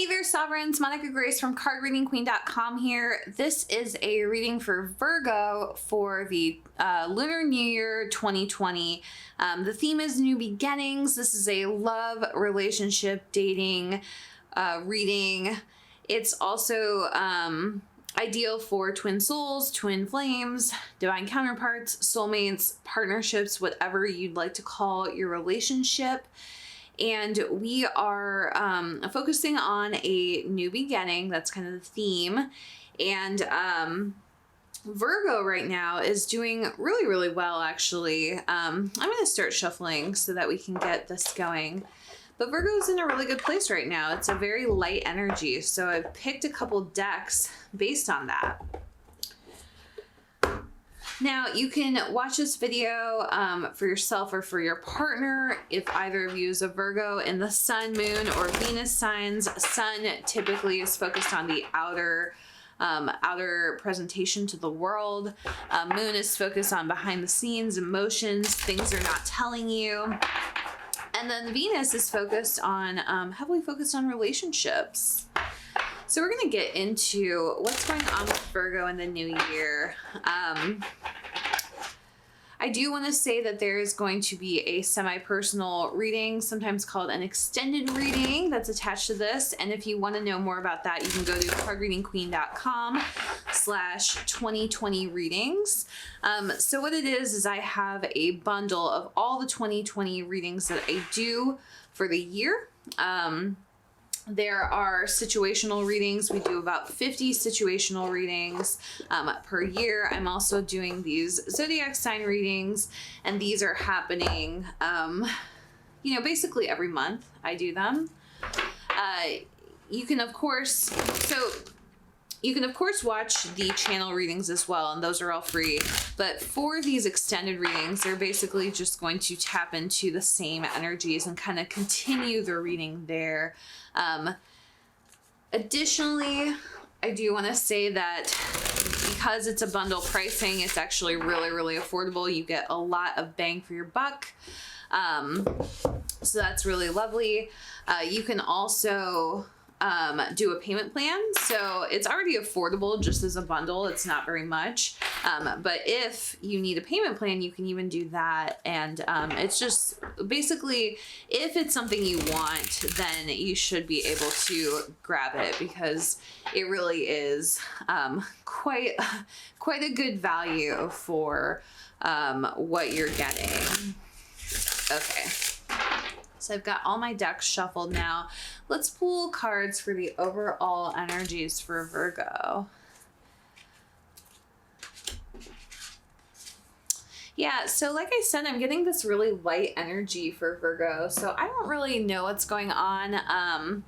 Hey there, Sovereigns. Monica Grace from cardreadingqueen.com here. This is a reading for Virgo for the Lunar New Year 2020. The theme is new beginnings. This is a love, relationship, dating reading. It's also ideal for twin souls, twin flames, divine counterparts, soulmates, partnerships, whatever you'd like to call your relationship. And we are focusing on a new beginning. That's kind of the theme. And Virgo right now is doing really, really well, actually. I'm going to start shuffling so that we can get this going. But Virgo's in a really good place right now. It's a very light energy. So I've picked a couple decks based on that. Now, you can watch this video for yourself or for your partner if either of you is a Virgo in the Sun, Moon, or Venus signs. Sun typically is focused on the outer presentation to the world. Moon is focused on behind the scenes, emotions, things they're not telling you. And then Venus is focused on, heavily focused on relationships. So we're going to get into what's going on with Virgo in the new year. I do want to say that there is going to be a semi-personal reading, sometimes called an extended reading, that's attached to this. And if you want to know more about that, you can go to cardreadingqueen.com/2020 readings. So what it is I have a bundle of all the 2020 readings that I do for the year. There are situational readings. We do about 50 situational readings per year. I'm also doing these zodiac sign readings, and these are happening, basically every month I do them. You can of course watch the channel readings as well, and those are all free. But for these extended readings, they're basically just going to tap into the same energies and kind of continue the reading there. Additionally, I do want to say that because it's a bundle pricing, it's actually really, really affordable. You get a lot of bang for your buck. So that's really lovely. You can also do a payment plan. So it's already affordable just as a bundle. It's not very much. But if you need a payment plan, you can even do that. And it's just basically, if it's something you want, then you should be able to grab it because it really is quite a good value for what you're getting. Okay. So I've got all my decks shuffled now. Let's pull cards for the overall energies for Virgo. Yeah, so like I said, I'm getting this really light energy for Virgo, so I don't really know what's going on.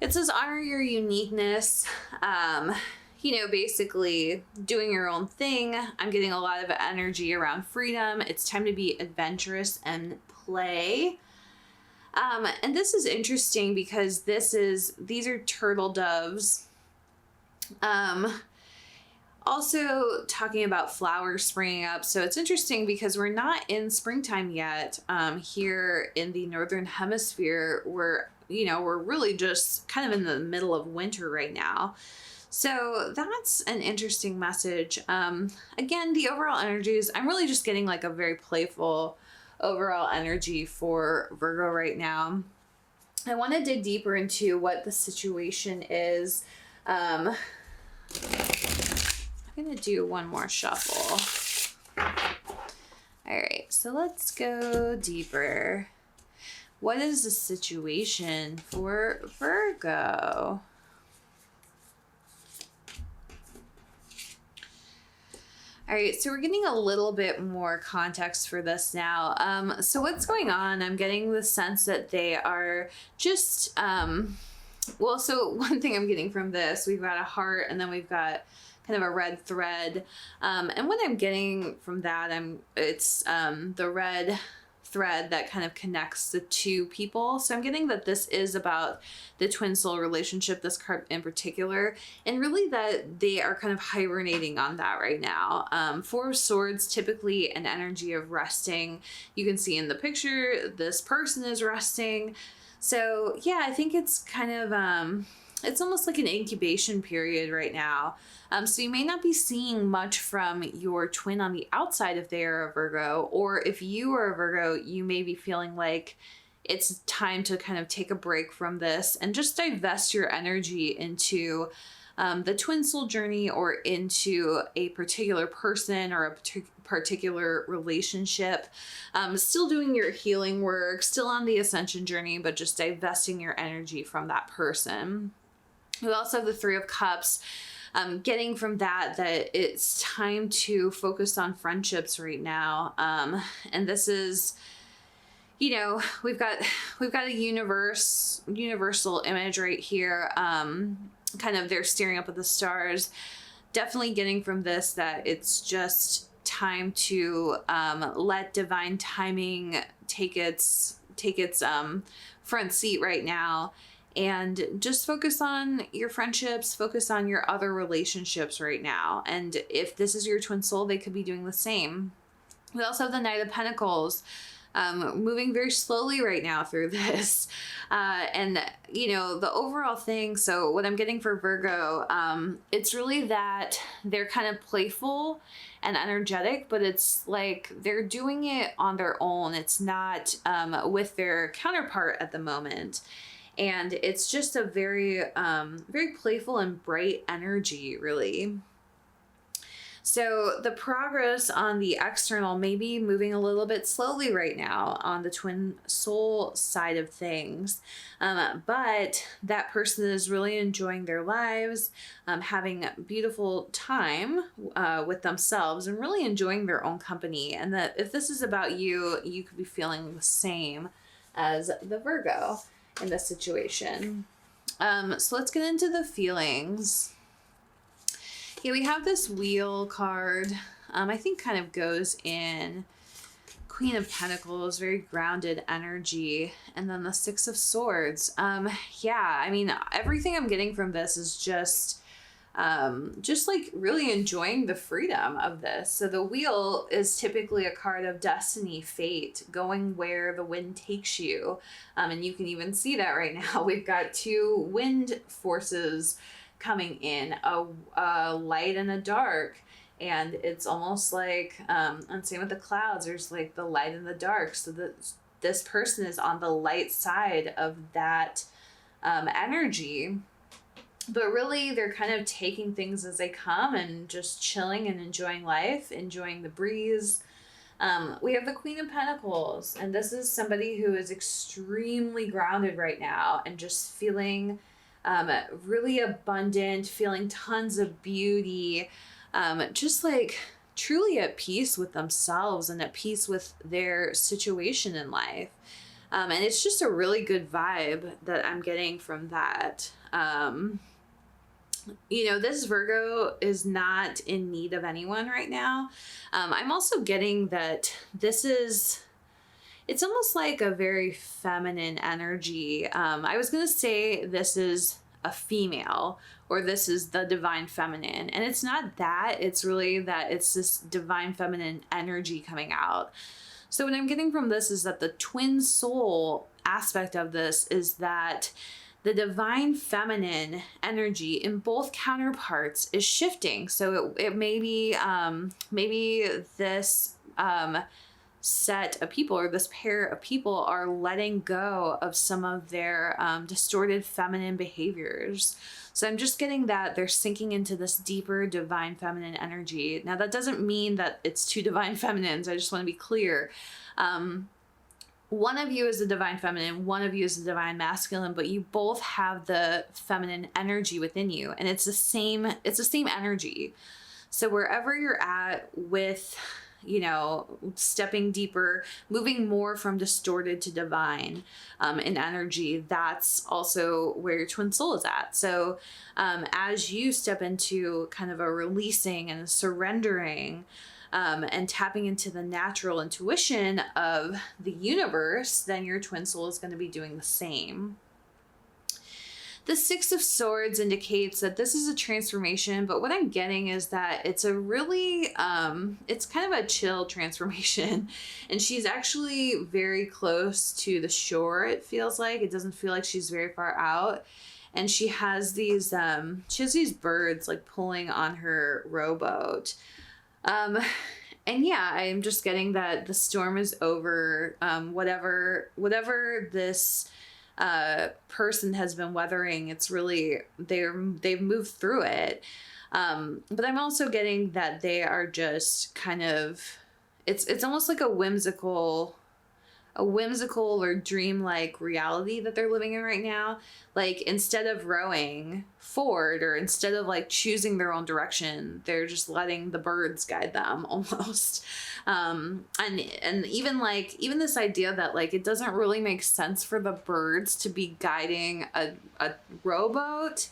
It says honor your uniqueness. Basically doing your own thing. I'm getting a lot of energy around freedom. It's time to be adventurous and play. And this is interesting because these are turtle doves. Also talking about flowers springing up. So it's interesting because we're not in springtime yet. Here in the Northern Hemisphere, we're really just kind of in the middle of winter right now. So that's an interesting message. Again, the overall energies, I'm really just getting like a very playful overall energy for Virgo right now. I want to dig deeper into what the situation is. I'm going to do one more shuffle. All right, so let's go deeper. What is the situation for Virgo? All right, so we're getting a little bit more context for this now. So what's going on? I'm getting the sense that they are just, so one thing I'm getting from this, we've got a heart and then we've got kind of a red thread. And what I'm getting from that, it's the red thread that kind of connects the two people. So I'm getting that this is about the twin soul relationship, this card in particular, and really that they are kind of hibernating on that right now. Four of Swords, typically an energy of resting. You can see in the picture, this person is resting. So yeah, I think it's kind of, it's almost like an incubation period right now. So you may not be seeing much from your twin on the outside if they are a Virgo, or if you are a Virgo, you may be feeling like it's time to kind of take a break from this and just divest your energy into the twin soul journey or into a particular person or a particular relationship. Still doing your healing work, still on the ascension journey, but just divesting your energy from that person. We also have the Three of Cups. Getting from that it's time to focus on friendships right now. And this is, you know, we've got a universal image right here. Kind of they're staring up at the stars. Definitely getting from this that it's just time to let divine timing take its front seat right now, and just focus on your friendships, focus on your other relationships right now. And if this is your twin soul, they could be doing the same. We also have the Knight of Pentacles. Moving very slowly right now through this. And, you know, the overall thing, so what I'm getting for Virgo, it's really that they're kind of playful and energetic, but it's like they're doing it on their own. It's not with their counterpart at the moment. And it's just a very, very playful and bright energy, really. So the progress on the external may be moving a little bit slowly right now on the twin soul side of things. But that person is really enjoying their lives, having a beautiful time with themselves and really enjoying their own company. And that if this is about you, you could be feeling the same as the Virgo in this situation. So let's get into the feelings. Yeah, we have this Wheel card. I think kind of goes in Queen of Pentacles, very grounded energy. And then the Six of Swords. Yeah, I mean, everything I'm getting from this is just like really enjoying the freedom of this. So the Wheel is typically a card of destiny, fate, going where the wind takes you. And you can even see that right now. We've got two wind forces coming in, a light and a dark, and it's almost like and same with the clouds, there's like the light and the dark, so that this person is on the light side of that energy, but really they're kind of taking things as they come and just chilling and enjoying life, enjoying the breeze. We have the Queen of Pentacles, and this is somebody who is extremely grounded right now and just feeling really abundant, feeling tons of beauty, just like truly at peace with themselves and at peace with their situation in life. And it's just a really good vibe that I'm getting from that. You know, this Virgo is not in need of anyone right now. I'm also getting that it's almost like a very feminine energy. I was going to say this is a female or this is the divine feminine. And it's not that. It's really that it's this divine feminine energy coming out. So what I'm getting from this is that the twin soul aspect of this is that the divine feminine energy in both counterparts is shifting. So it may be, maybe this set of people or this pair of people are letting go of some of their distorted feminine behaviors. So I'm just getting that they're sinking into this deeper divine feminine energy. Now that doesn't mean that it's two divine feminines. I just want to be clear. One of you is the divine feminine, one of you is the divine masculine, but you both have the feminine energy within you, and it's the same energy. So wherever you're at with, you know, stepping deeper, moving more from distorted to divine in energy, that's also where your twin soul is at. So as you step into kind of a releasing and a surrendering and tapping into the natural intuition of the universe, then your twin soul is going to be doing the same. The Six of Swords indicates that this is a transformation, but what I'm getting is that it's a really, it's kind of a chill transformation. And she's actually very close to the shore, it feels like. It doesn't feel like she's very far out. And she has these birds like pulling on her rowboat. And yeah, I'm just getting that the storm is over. Whatever this person has been weathering, it's really they've moved through it. But I'm also getting that they are just kind of, it's almost like a whimsical or dreamlike reality that they're living in right now. Like, instead of rowing forward, or instead of like choosing their own direction, they're just letting the birds guide them almost. And even this idea that like it doesn't really make sense for the birds to be guiding a rowboat.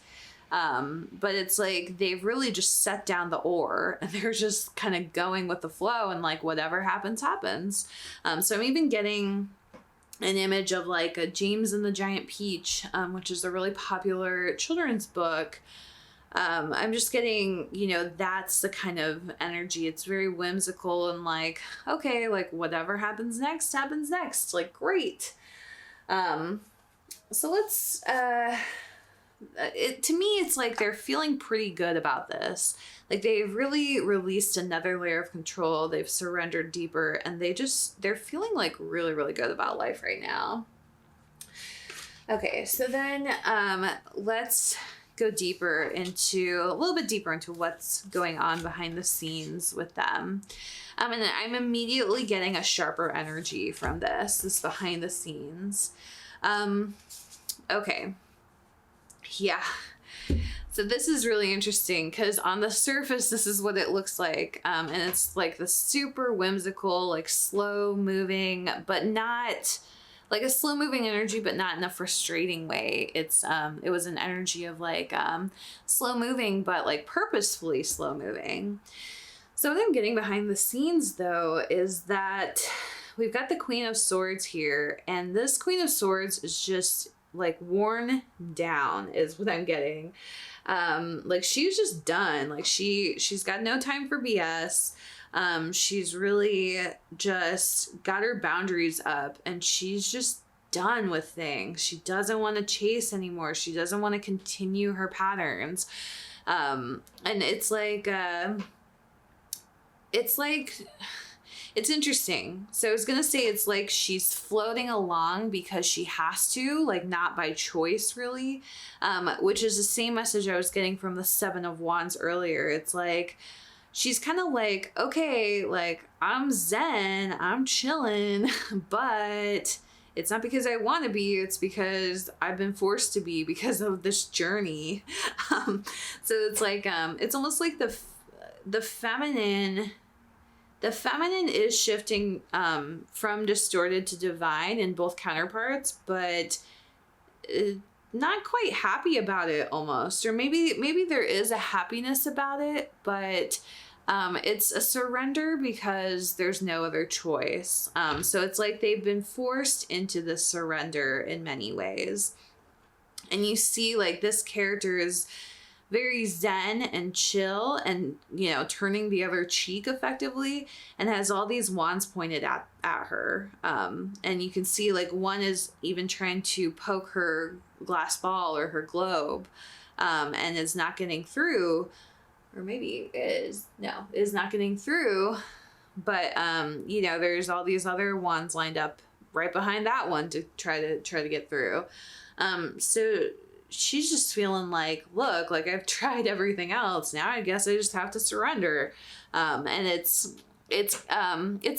But it's like they've really just set down the oar and they're just kind of going with the flow, and like whatever happens, happens. So I'm even getting an image of like a James and the Giant Peach, which is a really popular children's book. I'm just getting, that's the kind of energy. It's very whimsical and like, okay, like whatever happens next, like, great. So let's, to me, it's like they're feeling pretty good about this. Like, they've really released another layer of control. They've surrendered deeper, and they're feeling like really, really good about life right now. Okay, so then let's go a little bit deeper into what's going on behind the scenes with them. And I'm immediately getting a sharper energy from this behind the scenes. Okay. Yeah. So this is really interesting because on the surface, this is what it looks like. And it's like the super whimsical, like slow moving, but not like a slow moving energy, but not in a frustrating way. It was an energy of like slow moving, but like purposefully slow moving. So what I'm getting behind the scenes though is that we've got the Queen of Swords here, and this Queen of Swords is just like worn down is what I'm getting. Like she's just done. Like she's got no time for BS. She's really just got her boundaries up, and she's just done with things. She doesn't want to chase anymore. She doesn't want to continue her patterns. And it's interesting. So I was going to say it's like she's floating along because she has to, like not by choice really, which is the same message I was getting from the Seven of Wands earlier. It's like she's kind of like, okay, like I'm zen, I'm chilling, but it's not because I want to be, it's because I've been forced to be because of this journey. So it's like, it's almost like the feminine is shifting from distorted to divine in both counterparts, but not quite happy about it almost. Or maybe there is a happiness about it, but it's a surrender because there's no other choice. So it's like they've been forced into this surrender in many ways. And you see like this character is very zen and chill and, turning the other cheek effectively, and has all these wands pointed at her. And you can see like one is even trying to poke her glass ball or her globe, and is not getting through, or maybe is not getting through. But, there's all these other wands lined up right behind that one to try to get through. So she's just feeling like, look, like I've tried everything else. Now I guess I just have to surrender. And it's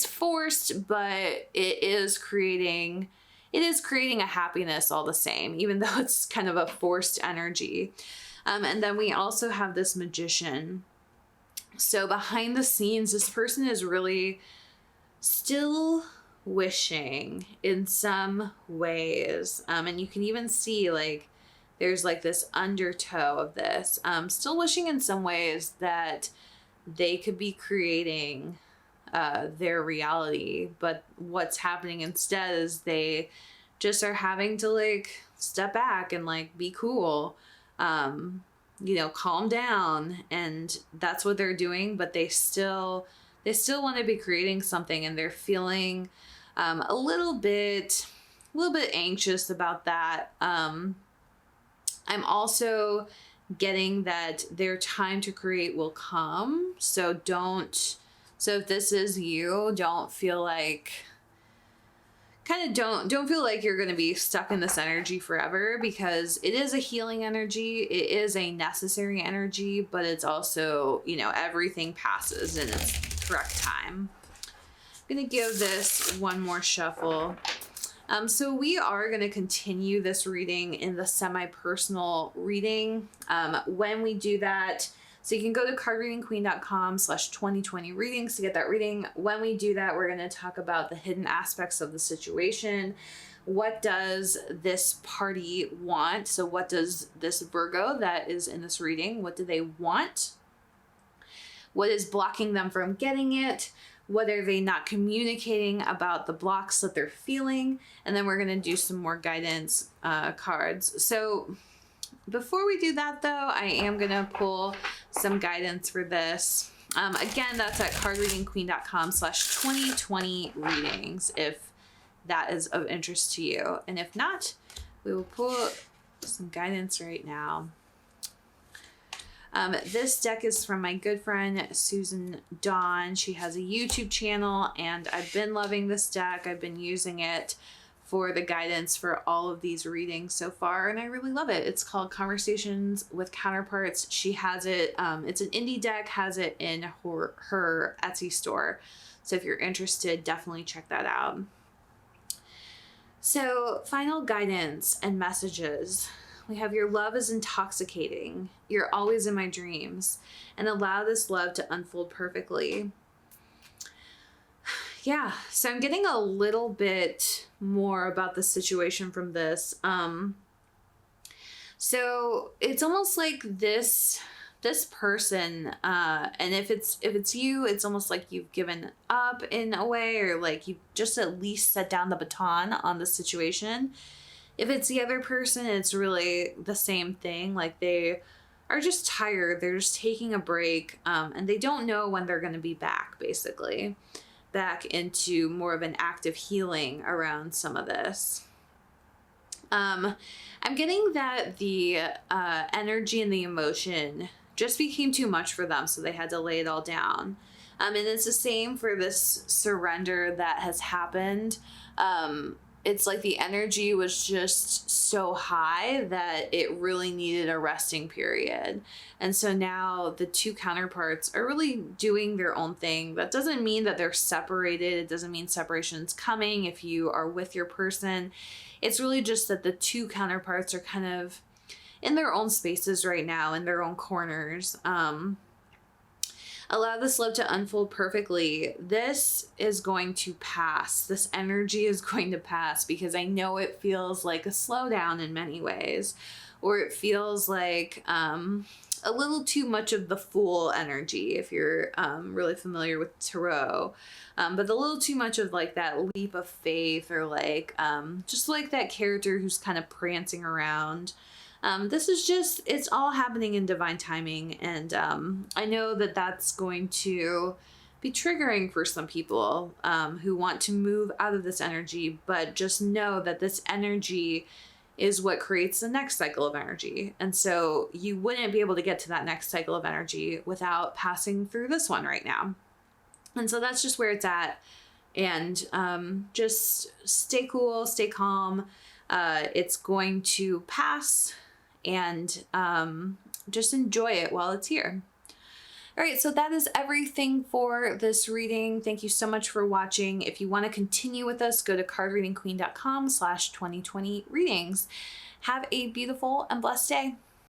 forced, but it is creating a happiness all the same, even though it's kind of a forced energy. And then we also have this Magician. So behind the scenes, this person is really still wishing in some ways. And you can even see like, there's like this undertow of this, still wishing in some ways that they could be creating their reality. But what's happening instead is they just are having to like step back and like be cool, you know, calm down. And that's what they're doing, but they still want to be creating something, and they're feeling a little bit anxious about that. I'm also getting that their time to create will come. So if this is you, don't feel like, don't feel like you're going to be stuck in this energy forever, because it is a healing energy. It is a necessary energy, but it's also, you know, everything passes in its correct time. I'm going to give this one more shuffle. So we are going to continue this reading in the semi-personal reading. When we do that, so you can go to cardreadingqueen.com/2020 readings to get that reading. When we do that, we're going to talk about the hidden aspects of the situation. What does this party want? So what does this Virgo that is in this reading, what do they want? What is blocking them from getting it? What are they not communicating about the blocks that they're feeling? And then we're going to do some more guidance cards. So before we do that, though, I am going to pull some guidance for this. Again, that's at cardreadingqueen.com/2020 readings, if that is of interest to you. And if not, we will pull some guidance right now. This deck is from my good friend, Susan Dawn. She has a YouTube channel, and I've been loving this deck. I've been using it for the guidance for all of these readings so far, and I really love it. It's called Conversations with Counterparts. She has it, it's an indie deck, has it in her Etsy store. So if you're interested, definitely check that out. So, final guidance and messages. We have, your love is intoxicating. You're always in my dreams, and allow this love to unfold perfectly. Yeah, so I'm getting a little bit more about the situation from this. So it's almost like this person, and if it's you, it's almost like you've given up in a way, or like you've just at least set down the baton on the situation. If it's the other person, it's really the same thing. Like, they are just tired. They're just taking a break, and they don't know when they're going to be back, basically. Back into more of an active healing around some of this. I'm getting that the energy and the emotion just became too much for them, so they had to lay it all down. And it's the same for this surrender that has happened. It's like the energy was just so high that it really needed a resting period. And so now the two counterparts are really doing their own thing. That doesn't mean that they're separated. It doesn't mean separation's coming if you are with your person. It's really just that the two counterparts are kind of in their own spaces right now, in their own corners. Allow this love to unfold perfectly. This is going to pass. This energy is going to pass, because I know it feels like a slowdown in many ways, or it feels like a little too much of the Fool energy, if you're really familiar with tarot. But a little too much of like that leap of faith, or like just like that character who's kind of prancing around. This is just, it's all happening in divine timing. And I know that that's going to be triggering for some people who want to move out of this energy, but just know that this energy is what creates the next cycle of energy. And so you wouldn't be able to get to that next cycle of energy without passing through this one right now. And so that's just where it's at. And just stay cool, stay calm. It's going to pass. And just enjoy it while it's here. All right, so that is everything for this reading. Thank you so much for watching. If you want to continue with us, go to cardreadingqueen.com/2020 readings. Have a beautiful and blessed day.